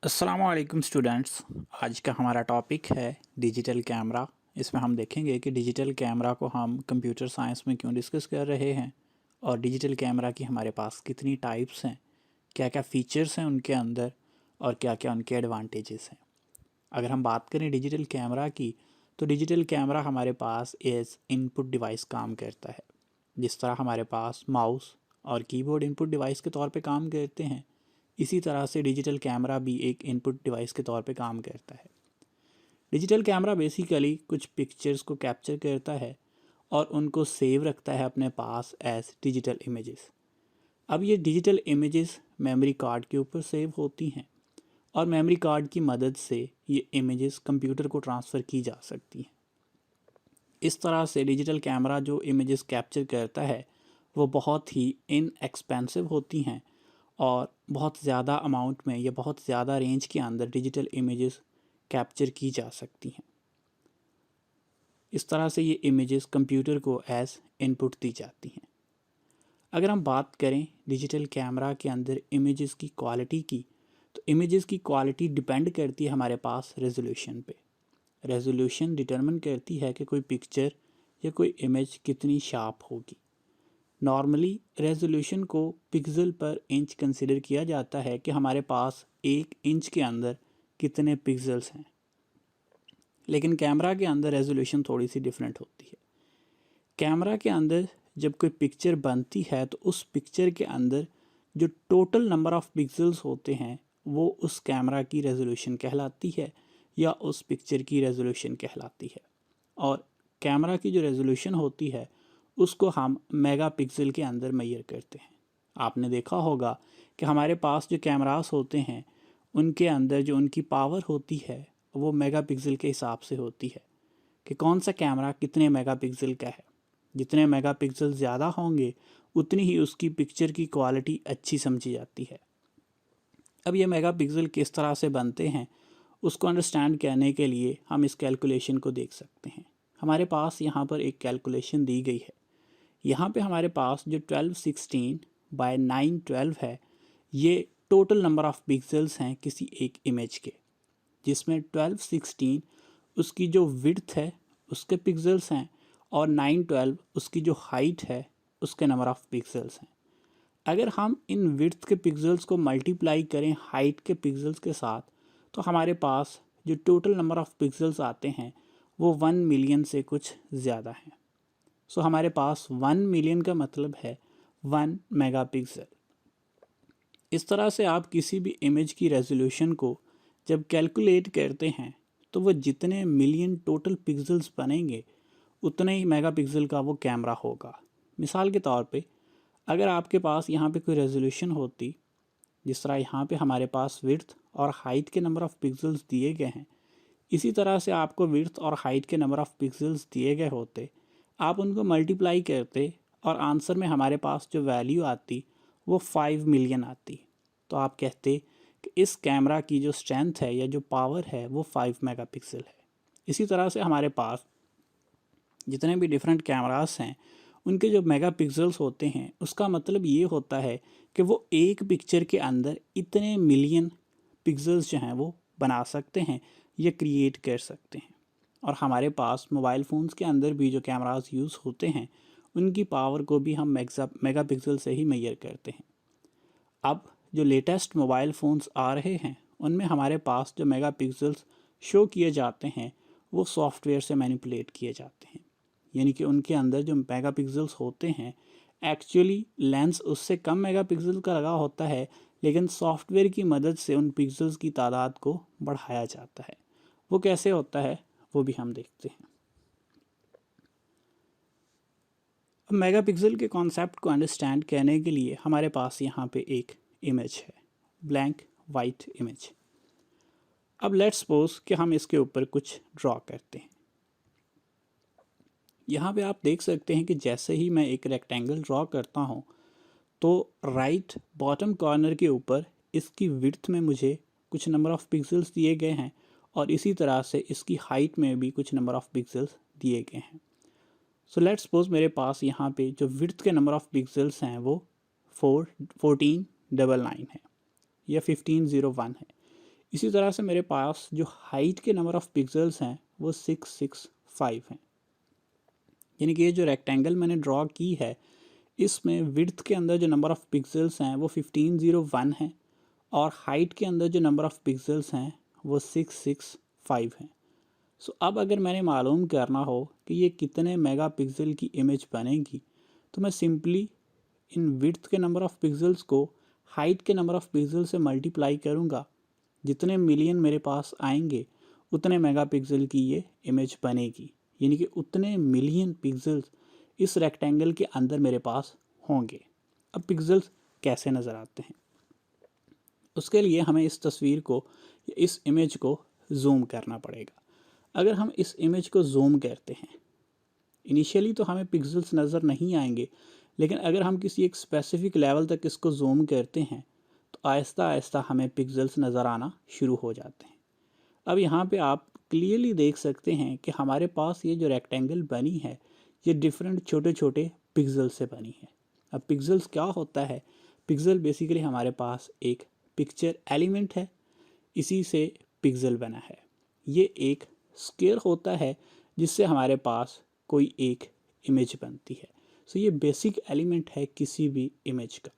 अस्सलामुअलैकुम स्टूडेंट्स। आज का हमारा टॉपिक है डिजिटल कैमरा। इसमें हम देखेंगे कि डिजिटल कैमरा को हम कंप्यूटर साइंस में क्यों डिस्कस कर रहे हैं और डिजिटल कैमरा की हमारे पास कितनी टाइप्स हैं, क्या क्या फ़ीचर्स हैं उनके अंदर और क्या क्या उनके एडवांटेजेस हैं। अगर हम बात करें डिजिटल कैमरा की, तो डिजिटल कैमरा हमारे पास एज इनपुट डिवाइस काम करता है। जिस तरह हमारे पास माउस और कीबोर्ड इनपुट डिवाइस के तौर पे काम करते हैं, इसी तरह से डिजिटल कैमरा भी एक इनपुट डिवाइस के तौर पे काम करता है। डिजिटल कैमरा बेसिकली कुछ पिक्चर्स को कैप्चर करता है और उनको सेव रखता है अपने पास एज डिजिटल इमेजेस। अब ये डिजिटल इमेजेस मेमोरी कार्ड के ऊपर सेव होती हैं और मेमोरी कार्ड की मदद से ये इमेजेस कंप्यूटर को ट्रांसफ़र की जा सकती हैं। इस तरह से डिजिटल कैमरा जो इमेजेस कैप्चर करता है वो बहुत ही इनएक्सपेंसिव होती हैं और बहुत ज़्यादा अमाउंट में या बहुत ज़्यादा रेंज के अंदर डिजिटल इमेजेस कैप्चर की जा सकती हैं। इस तरह से ये इमेजेस कंप्यूटर को एज इनपुट दी जाती हैं। अगर हम बात करें डिजिटल कैमरा के अंदर इमेजेस की क्वालिटी की, तो इमेजेस की क्वालिटी डिपेंड करती है हमारे पास रेजोल्यूशन पे। रेजोल्यूशन डिटरमिन करती है कि कोई पिक्चर या कोई इमेज कितनी शार्प होगी। नॉर्मली रेजोल्यूशन को पिक्सल पर इंच कंसिडर किया जाता है कि हमारे पास 1 इंच के अंदर कितने पिक्सल्स हैं, लेकिन कैमरा के अंदर रेजोल्यूशन थोड़ी सी डिफरेंट होती है। कैमरा के अंदर जब कोई पिक्चर बनती है तो उस पिक्चर के अंदर जो टोटल नंबर ऑफ़ पिक्सल्स होते हैं वो उस कैमरा की रेजोल्यूशन कहलाती है या उस पिक्चर की रेजोल्यूशन कहलाती है। और कैमरा की जो रेजोल्यूशन होती है उसको हम मेगापिक्सल के अंदर मेजर करते हैं। आपने देखा होगा कि हमारे पास जो कैमरास होते हैं उनके अंदर जो उनकी पावर होती है वो मेगापिक्सल के हिसाब से होती है कि कौन सा कैमरा कितने मेगापिक्सल का है। जितने मेगापिक्सल ज़्यादा होंगे उतनी ही उसकी पिक्चर की क्वालिटी अच्छी समझी जाती है। अब ये मेगापिक्सल किस तरह से बनते हैं उसको अंडरस्टैंड करने के लिए हम इस कैलकुलेशन को देख सकते हैं। हमारे पास यहाँ पर एक कैलकुलेशन दी गई है। यहाँ पे हमारे पास जो 1216 बाय 912 है, ये टोटल नंबर ऑफ़ पिक्सल्स हैं किसी एक इमेज के, जिसमें 1216 उसकी जो विड्थ है उसके पिक्सल्स हैं और 912 उसकी जो हाइट है उसके नंबर ऑफ़ पिक्सल्स हैं। अगर हम इन विड्थ के पिक्सल्स को मल्टीप्लाई करें हाइट के पिक्सल्स के साथ, तो हमारे पास जो टोटल नंबर ऑफ़ पिक्सल्स आते हैं वो 1 मिलियन से कुछ ज़्यादा हैं। सो हमारे पास 1 मिलियन का मतलब है 1 मेगापिक्सल। इस तरह से आप किसी भी इमेज की रेजोल्यूशन को जब कैलकुलेट करते हैं तो वो जितने मिलियन टोटल पिक्सल्स बनेंगे उतने ही मेगापिक्सल का वो कैमरा होगा। मिसाल के तौर पे अगर आपके पास यहाँ पे कोई रेजोल्यूशन होती, जिस तरह यहाँ पे हमारे पास विड्थ और हाइट के नंबर ऑफ़ पिक्सल्स दिए गए हैं, इसी तरह से आपको विड्थ और हाइट के नंबर ऑफ़ पिक्सल्स दिए गए होते, आप उनको मल्टीप्लाई करते और आंसर में हमारे पास जो वैल्यू आती वो 5 मिलियन आती। तो आप कहते कि इस कैमरा की जो स्ट्रेंथ है या जो पावर है वो 5 मेगापिक्सल है। इसी तरह से हमारे पास जितने भी डिफरेंट कैमरास हैं उनके जो मेगापिक्सल्स होते हैं उसका मतलब ये होता है कि वो एक पिक्चर के अंदर इतने मिलियन पिक्सल्स जो हैं वो बना सकते हैं या क्रिएट कर सकते हैं। और हमारे पास मोबाइल फ़ोन्स के अंदर भी जो कैमरास यूज़ होते हैं उनकी पावर को भी हम मेगापिक्सल से ही मेजर करते हैं। अब जो लेटेस्ट मोबाइल फ़ोन्स आ रहे हैं उनमें हमारे पास जो मेगापिक्सल्स शो किए जाते हैं वो सॉफ्टवेयर से मैनिपुलेट किए जाते हैं, यानी कि उनके अंदर जो मेगापिक्सल्स होते हैं एक्चुअली लेंस उससे कम मेगापिक्सल का लगा होता है, लेकिन सॉफ्टवेयर की मदद से उन पिक्सल्स की तादाद को बढ़ाया जाता है। वो कैसे होता है वो भी हम देखते हैं। अब मेगापिक्सल के कॉन्सेप्ट को अंडरस्टैंड करने के लिए हमारे पास यहाँ पे एक इमेज है, ब्लैंक वाइट इमेज। अब लेट्स सपोज कि हम इसके ऊपर कुछ ड्रॉ करते हैं। यहाँ पे आप देख सकते हैं कि जैसे ही मैं एक रेक्टेंगल ड्रॉ करता हूँ तो राइट बॉटम कॉर्नर के ऊपर इसकी विड्थ में मुझे कुछ नंबर ऑफ़ पिक्सल्स दिए गए हैं और इसी तरह से इसकी हाइट में भी कुछ नंबर ऑफ़ पिक्सल्स दिए गए हैं। सो लेट्स सपोज मेरे पास यहाँ पे जो विड्थ के नंबर ऑफ़ पिक्सल्स हैं वो 1499 है या 1501 है। इसी तरह से मेरे पास जो हाइट के नंबर ऑफ़ पिक्सल्स हैं वो 665 हैं। यानी कि ये जो रेक्टेंगल मैंने ड्रॉ की है इसमें विड्थ के अंदर जो नंबर ऑफ़ पिक्सल्स हैं वो 1501 है और हाइट के अंदर जो नंबर ऑफ़ पिक्सल्स हैं वो 665 हैं। सो अब अगर मैंने मालूम करना हो कि ये कितने मेगापिक्सल की इमेज बनेगी तो मैं सिंपली इन विड्थ के नंबर ऑफ़ पिक्सल्स को हाइट के नंबर ऑफ़ पिक्सल से मल्टीप्लाई करूँगा। जितने मिलियन मेरे पास आएंगे उतने मेगापिक्सल की ये इमेज बनेगी, यानी कि उतने मिलियन पिक्सल्स इस रेक्टेंगल के अंदर मेरे पास होंगे। अब पिक्सल्स कैसे नज़र आते हैं, उसके लिए हमें इस तस्वीर को, इस इमेज को जूम करना पड़ेगा। अगर हम इस इमेज को जूम करते हैं, इनिशियली तो हमें पिक्सल्स नज़र नहीं आएंगे, लेकिन अगर हम किसी एक स्पेसिफिक लेवल तक इसको जूम करते हैं तो आहिस्ता आहिस्ता हमें पिक्सल्स नज़र आना शुरू हो जाते हैं। अब यहाँ पे आप क्लियरली देख सकते हैं कि हमारे पास ये जो रेक्टेंगल बनी है ये डिफरेंट छोटे छोटे पिक्सल से बनी है। अब पिक्सल्स क्या होता है? पिक्सल बेसिकली हमारे पास एक पिक्चर एलिमेंट है, इसी से पिक्सल बना है। ये एक स्क्वायर होता है जिससे हमारे पास कोई एक इमेज बनती है। सो ये बेसिक एलिमेंट है किसी भी इमेज का।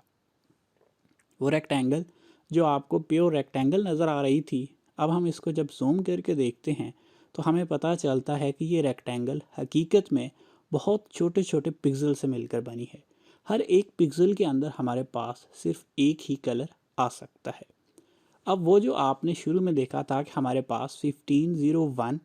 वो रेक्टेंगल जो आपको प्योर रेक्टेंगल नज़र आ रही थी, अब हम इसको जब जूम करके देखते हैं तो हमें पता चलता है कि ये रेक्टेंगल हकीकत में बहुत छोटे छोटे पिक्सल से मिलकर बनी है। हर एक पिक्सल के अंदर हमारे पास सिर्फ एक ही कलर आ सकता है। अब वो जो आपने शुरू में देखा था कि हमारे पास 1501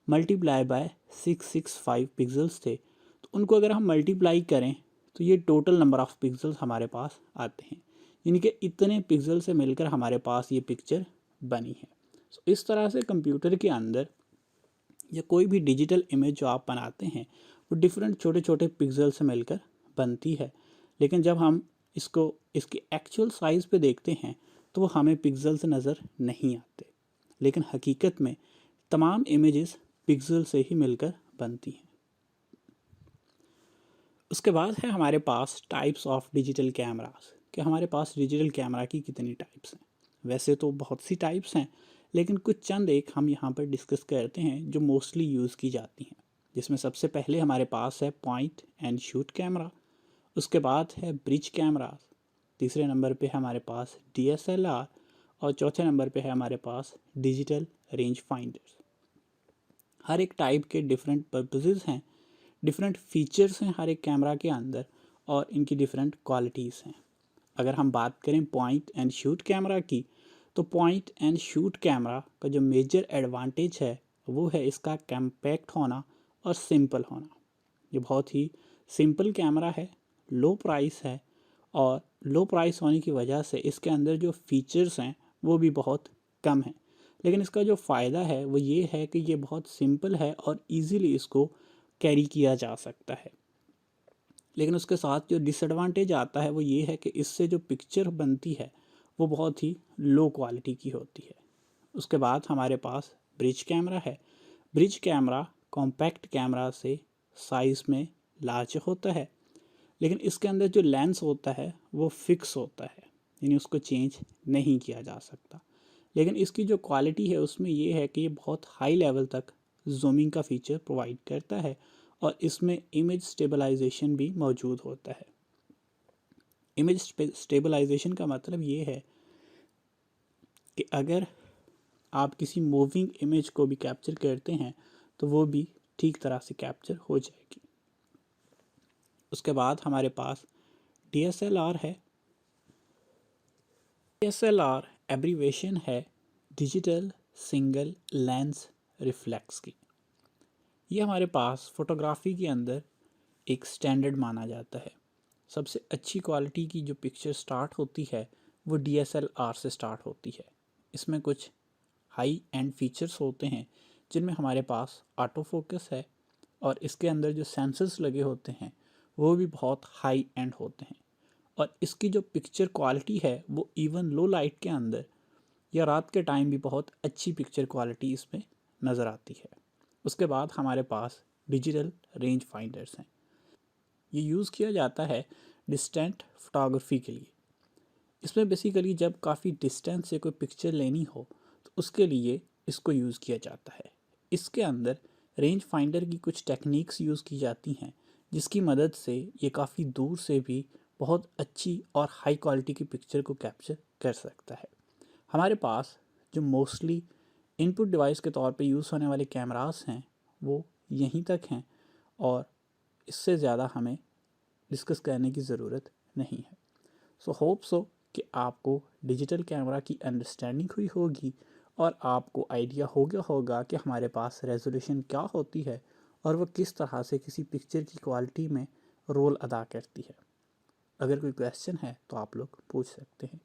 मल्टीप्लाई बाय 665 पिक्सल्स थे, तो उनको अगर हम मल्टीप्लाई करें तो ये टोटल नंबर ऑफ़ पिक्सल्स हमारे पास आते हैं, यानी कि इतने पिक्सल से मिलकर हमारे पास ये पिक्चर बनी है। सो इस तरह से कंप्यूटर के अंदर या कोई भी डिजिटल इमेज जो आप बनाते हैं वो डिफरेंट छोटे छोटे पिक्सल से मिलकर बनती है, लेकिन जब हम इसको इसकी एक्चुअल साइज़ पे देखते हैं तो वो हमें पिक्सल से नज़र नहीं आते, लेकिन हकीकत में तमाम इमेजेस पिक्सल से ही मिलकर बनती हैं। उसके बाद है हमारे पास टाइप्स ऑफ डिजिटल कैमरास, कि हमारे पास डिजिटल कैमरा की कितनी टाइप्स हैं। वैसे तो बहुत सी टाइप्स हैं, लेकिन कुछ चंद एक हम यहाँ पर डिस्कस करते हैं जो मोस्टली यूज़ की जाती हैं। जिसमें सबसे पहले हमारे पास है पॉइंट एंड शूट कैमरा, उसके बाद है ब्रिज कैमरा, तीसरे नंबर पे है हमारे पास DSLR और चौथे नंबर पे है हमारे पास डिजिटल रेंज फाइंडर्स। हर एक टाइप के डिफरेंट पर्पसेस हैं, डिफरेंट फीचर्स हैं हर एक कैमरा के अंदर और इनकी डिफरेंट क्वालिटीज़ हैं। अगर हम बात करें पॉइंट एंड शूट कैमरा की, तो पॉइंट एंड शूट कैमरा का जो मेजर एडवांटेज है वो है इसका कम्पैक्ट होना और सिंपल होना। ये बहुत ही सिंपल कैमरा है, लो प्राइस है और लो प्राइस होने की वजह से इसके अंदर जो फीचर्स हैं वो भी बहुत कम हैं। लेकिन इसका जो फ़ायदा है वो ये है कि ये बहुत सिंपल है और इजीली इसको कैरी किया जा सकता है। लेकिन उसके साथ जो डिसएडवांटेज आता है वो ये है कि इससे जो पिक्चर बनती है वो बहुत ही लो क्वालिटी की होती है। उसके बाद हमारे पास ब्रिज कैमरा है। ब्रिज कैमरा कॉम्पैक्ट कैमरा से साइज़ में लार्ज होता है, लेकिन इसके अंदर जो लेंस होता है वो फिक्स होता है, यानी उसको चेंज नहीं किया जा सकता। लेकिन इसकी जो क्वालिटी है उसमें ये है कि ये बहुत हाई लेवल तक जूमिंग का फीचर प्रोवाइड करता है और इसमें इमेज स्टेबलाइजेशन भी मौजूद होता है। इमेज स्टेबलाइजेशन का मतलब ये है कि अगर आप किसी मूविंग इमेज को भी कैप्चर करते हैं तो वो भी ठीक तरह से कैप्चर हो जाएगी। उसके बाद हमारे पास DSLR है। DSLR एब्रीवेशन है डिजिटल सिंगल लेंस रिफ्लेक्स की। ये हमारे पास फ़ोटोग्राफी के अंदर एक स्टैंडर्ड माना जाता है। सबसे अच्छी क्वालिटी की जो पिक्चर स्टार्ट होती है वो DSLR से स्टार्ट होती है। इसमें कुछ हाई एंड फीचर्स होते हैं जिनमें हमारे पास ऑटो फोकस है और इसके अंदर जो सेंसर्स लगे होते हैं वो भी बहुत हाई एंड होते हैं और इसकी जो पिक्चर क्वालिटी है वो इवन लो लाइट के अंदर या रात के टाइम भी बहुत अच्छी पिक्चर क्वालिटी इसमें नज़र आती है। उसके बाद हमारे पास डिजिटल रेंज फाइंडर्स हैं। ये यूज़ किया जाता है डिस्टेंट फोटोग्राफी के लिए। इसमें बेसिकली जब काफ़ी डिस्टेंस से कोई पिक्चर लेनी हो तो उसके लिए इसको यूज़ किया जाता है। इसके अंदर रेंज फाइंडर की कुछ टेक्निक्स यूज़ की जाती हैं जिसकी मदद से ये काफ़ी दूर से भी बहुत अच्छी और हाई क्वालिटी की पिक्चर को कैप्चर कर सकता है। हमारे पास जो मोस्टली इनपुट डिवाइस के तौर पे यूज़ होने वाले कैमरास हैं वो यहीं तक हैं और इससे ज़्यादा हमें डिस्कस करने की ज़रूरत नहीं है। सो होप सो कि आपको डिजिटल कैमरा की अंडरस्टैंडिंग हुई होगी और आपको आइडिया हो गया होगा कि हमारे पास रेजोल्यूशन क्या होती है और वह किस तरह से किसी पिक्चर की क्वालिटी में रोल अदा करती है। अगर कोई क्वेश्चन है तो आप लोग पूछ सकते हैं।